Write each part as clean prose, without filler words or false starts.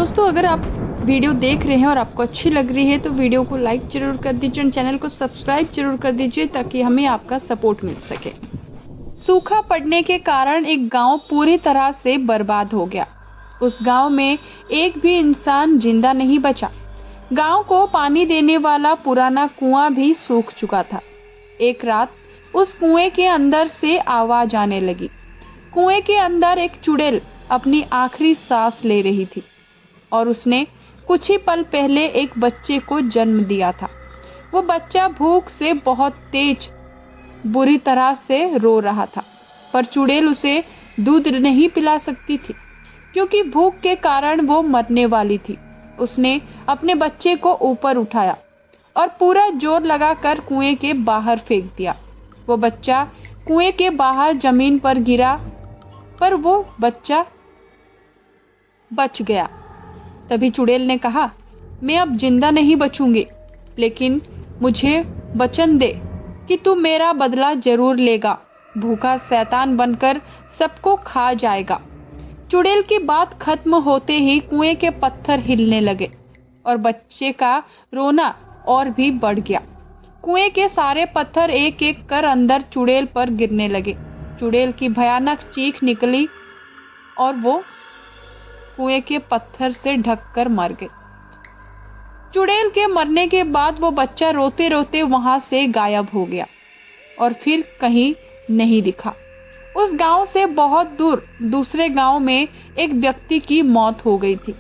दोस्तों, अगर आप वीडियो देख रहे हैं और आपको अच्छी लग रही है तो वीडियो को लाइक जरूर कर दीजिए और चैनल को सब्सक्राइब जरूर कर दीजिए ताकि हमें आपका सपोर्ट मिल सके। सूखा पड़ने के कारण एक गांव पूरी तरह से बर्बाद हो गया। उस गांव में एक भी इंसान जिंदा नहीं बचा। गांव को पानी देने वाला पुराना कुआं भी सूख चुका था। एक रात उस कुएं के अंदर से आवाज आने लगी। कुएं के अंदर एक चुड़ैल अपनी आखिरी सांस ले रही थी और उसने कुछ ही पल पहले एक बच्चे को जन्म दिया था। वो बच्चा भूख से बहुत तेज बुरी तरह से रो रहा था, पर चुड़ैल उसे दूध नहीं पिला सकती थी क्योंकि भूख के कारण वो मरने वाली थी। उसने अपने बच्चे को ऊपर उठाया और पूरा जोर लगाकर कुएं के बाहर फेंक दिया। वो बच्चा कुएं के बाहर जमीन पर गिरा, पर वो बच्चा बच गया। तभी चुड़ैल ने कहा, मैं अब जिंदा नहीं बचूंगी, लेकिन मुझे वचन दे कि तू मेरा बदला जरूर लेगा। भूखा शैतान बनकर सबको खा जाएगा। चुड़ैल की बात खत्म होते ही कुएं के पत्थर हिलने लगे और बच्चे का रोना और भी बढ़ गया। कुएं के सारे पत्थर एक एक कर अंदर चुड़ैल पर गिरने लगे। चुड़ैल की भयानक चीख निकली और वो कुएं के पत्थर से ढककर मर गई। चुड़ैल के मरने के बाद वो बच्चा रोते रोते वहां से गायब हो गया और फिर कहीं नहीं दिखा। उस गांव से बहुत दूर दूसरे गांव में एक व्यक्ति की मौत हो गई थी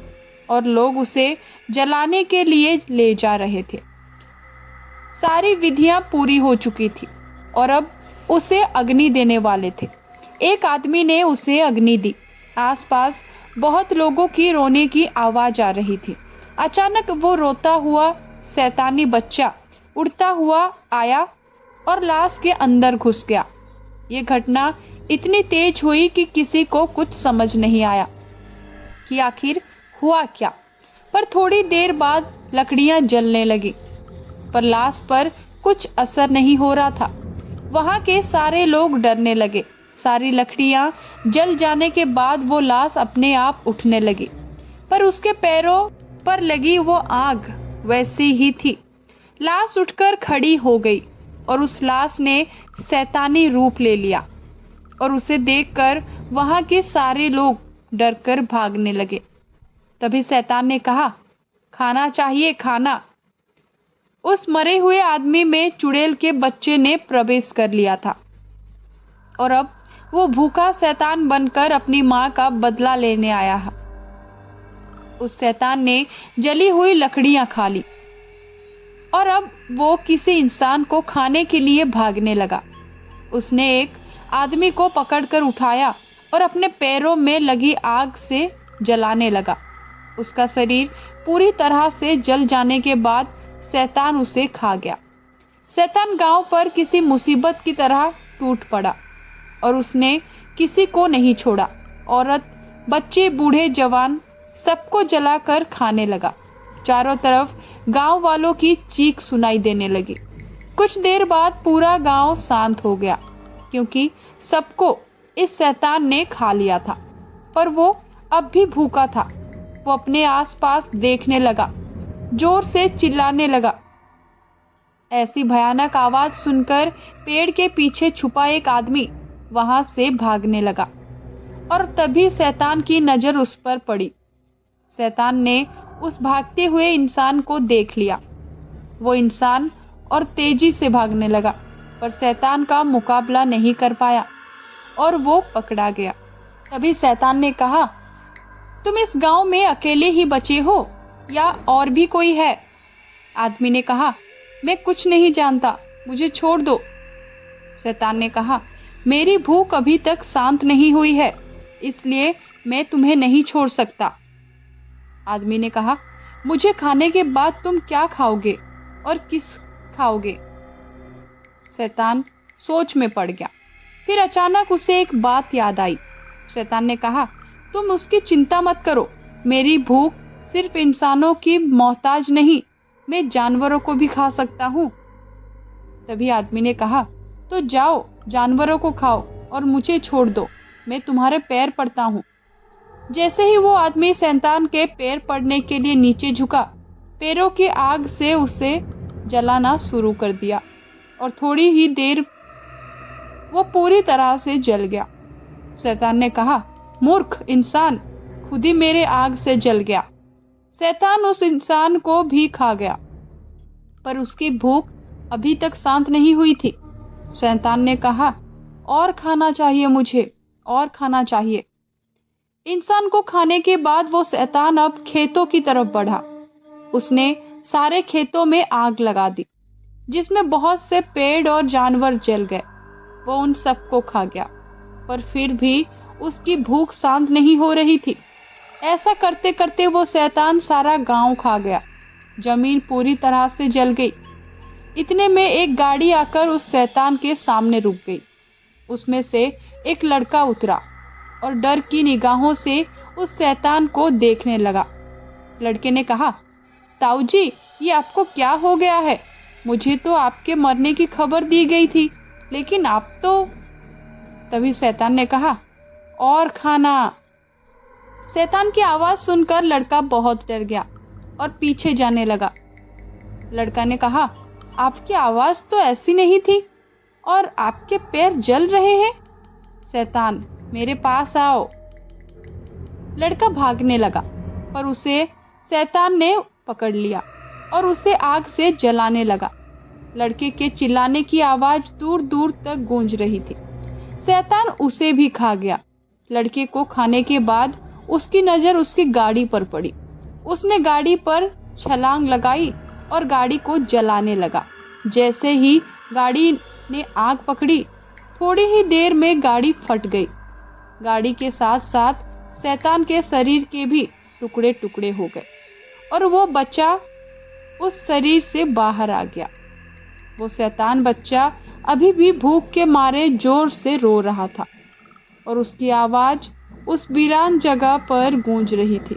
और लोग उसे जलाने के लिए ले जा रहे थे। सारी विधियां पूरी हो चुकी थी और अब उसे अग्नि देने वाले थे। एक आदमी ने उसे अग्नि दी। आसपास बहुत लोगों की रोने की आवाज आ रही थी। अचानक वो रोता हुआ शैतानी बच्चा उड़ता हुआ आया और लाश के अंदर घुस गया। ये घटना इतनी तेज हुई कि किसी को कुछ समझ नहीं आया कि आखिर हुआ क्या। पर थोड़ी देर बाद लकड़ियां जलने लगी, पर लाश पर कुछ असर नहीं हो रहा था। वहां के सारे लोग डरने लगे। सारी लकड़ियां जल जाने के बाद वो लाश अपने आप उठने लगी, पर उसके पैरों पर लगी वो आग वैसी ही थी। लाश उठकर खड़ी हो गई और उस लाश ने शैतानी रूप ले लिया और उसे देखकर वहां के सारे लोग डरकर भागने लगे। तभी शैतान ने कहा, खाना चाहिए, खाना। उस मरे हुए आदमी में चुड़ैल के बच्चे ने प्रवेश कर लिया था और अब वो भूखा शैतान बनकर अपनी मां का बदला लेने आया है। उस शैतान ने जली हुई लकड़ियां खा ली और अब वो किसी इंसान को खाने के लिए भागने लगा। उसने एक आदमी को पकड़कर उठाया और अपने पैरों में लगी आग से जलाने लगा। उसका शरीर पूरी तरह से जल जाने के बाद शैतान उसे खा गया। शैतान गांव पर किसी मुसीबत की तरह टूट पड़ा और उसने किसी को नहीं छोड़ा। औरत, बच्चे, बूढ़े, जवान सबको जलाकर खाने लगा। चारों तरफ गांव वालों की चीख सुनाई देने लगी। कुछ देर बाद पूरा गांव शांत हो गया क्योंकि सबको इस शैतान ने खा लिया था, पर वो अब भी भूखा था। वो अपने आसपास देखने लगा, जोर से चिल्लाने लगा। ऐसी भयानक आवाज सुनकर पेड़ के पीछे छुपा एक आदमी वहां से भागने लगा और तभी शैतान की नजर उस पर पड़ी। शैतान ने उस भागते हुए इंसान को देख लिया। वो इंसान और तेजी से भागने लगा, पर शैतान का मुकाबला नहीं कर पाया और वो पकड़ा गया। तभी शैतान ने कहा, तुम इस गांव में अकेले ही बचे हो या और भी कोई है? आदमी ने कहा, मैं कुछ नहीं जानता, मुझे छोड़ दो। शैतान ने कहा, मेरी भूख अभी तक शांत नहीं हुई है, इसलिए मैं तुम्हें नहीं छोड़ सकता। आदमी ने कहा, मुझे खाने के बाद तुम क्या खाओगे और किस खाओगे? शैतान सोच में पड़ गया। फिर अचानक उसे एक बात याद आई। शैतान ने कहा, तुम उसकी चिंता मत करो, मेरी भूख सिर्फ इंसानों की मोहताज नहीं, मैं जानवरों को भी खा सकता हूँ। तभी आदमी ने कहा, तो जाओ, जानवरों को खाओ और मुझे छोड़ दो, मैं तुम्हारे पैर पड़ता हूँ। जैसे ही वो आदमी शैतान के पैर पड़ने के लिए नीचे झुका, पैरों की आग से उसे जलाना शुरू कर दिया और थोड़ी ही देर वो पूरी तरह से जल गया। शैतान ने कहा, मूर्ख इंसान, खुद ही मेरे आग से जल गया। शैतान उस इंसान को भी खा गया, पर उसकी भूख अभी तक शांत नहीं हुई थी। शैतान ने कहा, और खाना चाहिए मुझे, और खाना चाहिए। इंसान को खाने के बाद वो शैतान अब खेतों की तरफ बढ़ा। उसने सारे खेतों में आग लगा दी, जिसमें बहुत से पेड़ और जानवर जल गए। वो उन सबको खा गया, पर फिर भी उसकी भूख शांत नहीं हो रही थी। ऐसा करते करते वो शैतान सारा गांव खा गया। जमीन पूरी तरह से जल गई। इतने में एक गाड़ी आकर उस शैतान के सामने रुक गई। उसमें से एक लड़का उतरा और डर की निगाहों से उस शैतान को देखने लगा। लड़के ने कहा, ताऊ जी, ये आपको क्या हो गया है? मुझे तो आपके मरने की खबर दी गई थी, लेकिन आप तो। तभी शैतान ने कहा, और खाना। शैतान की आवाज सुनकर लड़का बहुत डर गया और पीछे जाने लगा। लड़का ने कहा, आपकी आवाज तो ऐसी नहीं थी और आपके पैर जल रहे हैं। शैतान, मेरे पास आओ। लड़का भागने लगा, पर उसे शैतान ने पकड़ लिया और उसे आग से जलाने लगा। लड़के के चिल्लाने की आवाज दूर दूर तक गूंज रही थी। शैतान उसे भी खा गया। लड़के को खाने के बाद उसकी नजर उसकी गाड़ी पर पड़ी। उसने गाड़ी पर छलांग लगाई और गाड़ी को जलाने लगा। जैसे ही गाड़ी ने आग पकड़ी, थोड़ी ही देर में गाड़ी फट गई। गाड़ी के साथ साथ शैतान के शरीर के भी टुकड़े टुकड़े हो गए और वो बच्चा उस शरीर से बाहर आ गया। वो शैतान बच्चा अभी भी भूख के मारे जोर से रो रहा था और उसकी आवाज उस वीरान जगह पर गूंज रही थी।